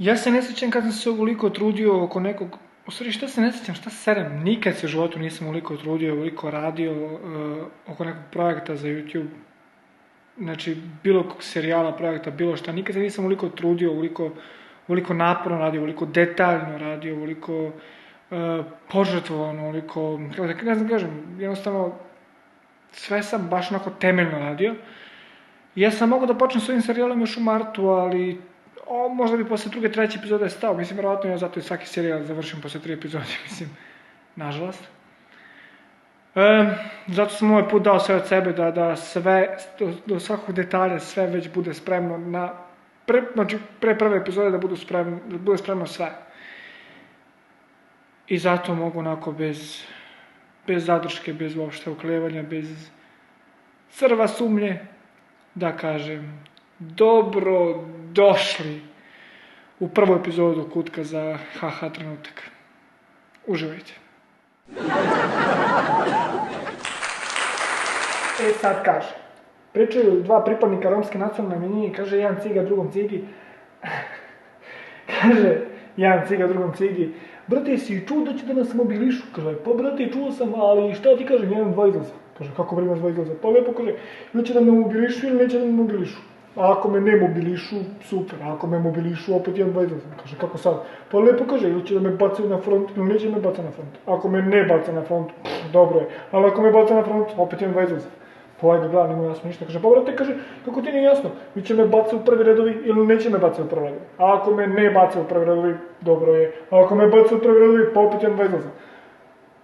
Ja se ne sjećam kad sam se ovoliko trudio oko nekog, u stvari šta se ne sjećam, šta serem, nikad se u životu nisam ovoliko trudio, ovoliko radio oko nekog projekta za YouTube. Znači, bilo kog serijala, projekta, bilo šta, nikad se nisam ovoliko trudio, ovoliko naporno radio, ovoliko detaljno radio, ovoliko požrtvovano, ovoliko, ne znam kažem, jednostavno sve sam baš onako temeljno radio. Ja sam mogao da počnem s ovim serijalom još u martu, ali možda bi posle druge, treće epizode stao. Mislim, verovatno ja zato i svaki serijal završim posle 3 epizode, mislim, nažalost. Zato sam ovaj put dao sve od sebe da sve, do svakog detalja sve već bude spremno znači pre prve epizode da bude spremno sve. I zato mogu onako bez zadrške, bez uopšte uklevanja, bez crva sumnje da kažem dobro došli u prvu epizodu Kutka za HH trenutak. Uživajte. Sad kaže, pričaju dva pripadnika romske nacionalne manjine, kaže jedan ciga drugom cigi, kaže jedan ciga drugom cigi, brate, si čuo da će da nas mobilišu? Kaže, pa brate, čuo sam, ali šta ti kaže, jedan dva izlaza. Kaže, kako bre imaš dva izlaza? Pa lepo kaže, ili će da me mobilišu ili neće da me mobilišu. A ako me ne mobilišu, super, a ako me mobilišu, opet jedan dva izlaza. Kaže, kako sad? Pa lepo kaže, ili će da me bacaju na front, ili neće da me baca na front. Ako me ne baca na front, dobro je, ali ako me baca na front, opet jedan dva izlaza. Pa ovaj ga gleda, nema jasno ništa. Kaže, pa brate, kaže, kako ti nije jasno? Ili će me baca u prvi redovi ili neće me baca u prvi redovi. A ako me ne baca u prvi redovi, dobro je. A ako me baca u prvi redovi, pa opet jedan dva izlaza.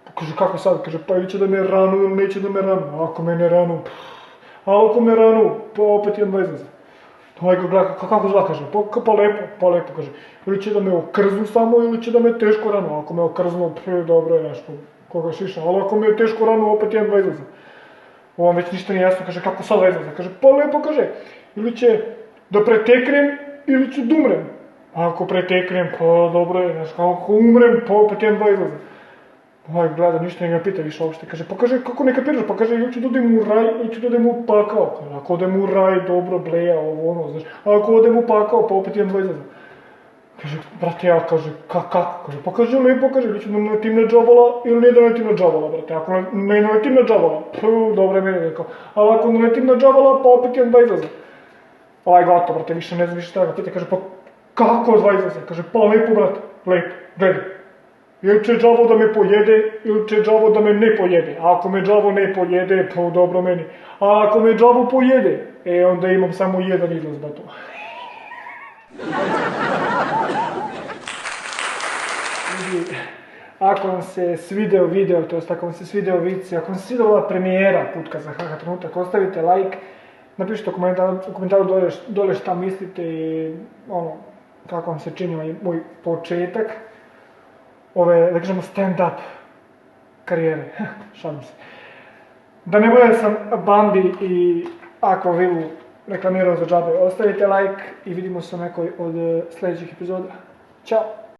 Pa kaže, kako sad? Kaže, pa ili će da me ranu ili neće da me ranu. A ako me ne ranu, a ako me ranu, pa opet jedan dva izlaza. Ovaj ga gleda, kako zva, kaže, pa lepo, kaže. Ili će da me okrznu samo ili će da me teško ranu. Ako me okrznu, dobro je nešto, koga šiša. Ali ako me teško ranu, opet jedan dva izlaza. Ovom već ništa nije jasno, kaže, kako sad izlaza? Kaže, pa lepo, kaže, ili će da preteknem ili ću da umrem. A ako preteknem, pa dobro je, znaš, ako umrem, pa opet jedan dva izlaza. Ovaj gleda, ništa ne ga pita više uopšte, kaže, pa kaže, kako ne kapiraš, pa kaže, ili ću da odem u raj, ili ću da odem u pakao. Kaže, ako odem u raj, dobro, bleja, ovo, ono, znaš, a ako odem u pakao, pa opet jedan dva izlaza. Kaže, brate, ja, kaže, kako? Kaže, pa kaže, lepo, kaže, ili ću da naletim na džavola ili ne da naletim na džavola, brate. Ako ne naletim na džavola, dobro je meni rekao. Ali ako naletim na džavola, pa opet jedan dva izlaza. Ovaj gotovo, brate, više ne znam više šta ga pita. Kaže, pa kako dva izlaza? Kaže, pa lepo, brate, lepo, gledaj. Ili će džavo da me pojede, ili će džavo da me ne pojede. A ako me džavo ne pojede, pa dobro meni. A ako me džavo pojede, onda imam samo jedan izlaz, brate. Ako vam se svideo video, to jest ako vam se svideo vic, ako vam se svidela ova premijera Kutka za HH trenutak, ostavite like, napišite u komentaru dole šta mislite i ono, kako vam se čini moj početak ove, da kažemo, stand-up karijere, šalim se. Da ne bude sam Bambi i Aquavivu reklamirao za džabe, ostavite like i vidimo se u nekoj od sljedećih epizoda. Ćao!